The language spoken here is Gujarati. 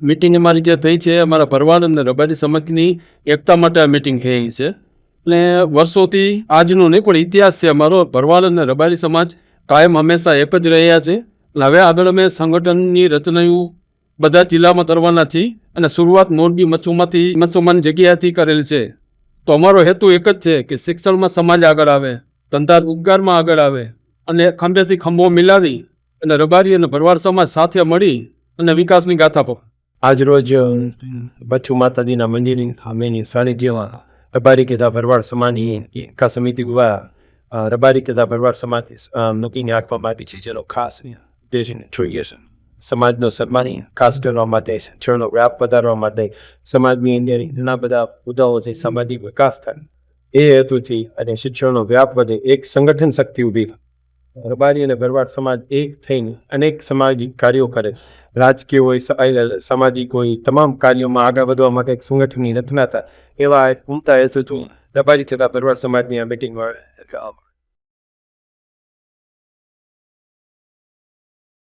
મીટિંગ અમારી જે થઈ છે અમારા ભરવાડ અને રબારી સમાજની એકતા માટે આ મીટિંગ થઈ છે અને વર્ષોથી આજનો નહીં પણ ઇતિહાસ છે અમારો. ભરવાડ અને રબારી સમાજ કાયમ હંમેશા એક જ રહ્યા છે. અને હવે આગળ અમે સંગઠનની રચનાઓ બધા જિલ્લામાં કરવાના છીએ અને શરૂઆત મોરબી મચ્છુમાની જગ્યાએથી કરેલ છે. તો અમારો હેતુ એક જ છે કે શિક્ષણમાં સમાજ આગળ આવે, ધંધા રોજગારમાં આગળ આવે અને ખંભેથી ખંભો મિલાવી અને રબારી અને ભરવાડ સમાજ સાથે મળી અને વિકાસની ગાથા પર. આજરોજ બચ્ચુ માતાજીના મંદિરની સામેની સાનિધ્યમાં રબારી તથા ભરવાડ સમાજની એકા સમિતિ દ્વારા રબારી તથા ભરવાડ સમાજ મૂકીને આપવામાં આવી છે, જેનો ખાસ ઉદ્દેશ જોઈએ છે સમાજનો સન્માન ખાસ કરવા માટે, શિક્ષણનો વ્યાપ વધારવા માટે, સમાજની અંદર ઘણા બધા મુદ્દાઓ છે, સામાજિક વિકાસ થાય એ હેતુથી અને શિક્ષણનો વ્યાપ વધે, એક સંગઠન શક્તિ ઊભી થાય. રબારી અને ભરવાડ સમાજ એક થઈને અનેક સામાજિક કાર્યો કરે, રાજકીય હોય, સામાજિક હોય, તમામ કાર્યોમાં આગળ વધવા માટે એક સંગઠનની રચના થાય, એવા એક ઉમદા હેતુથી રબારી તથા ભરવાડ સમાજની આ મિટિંગ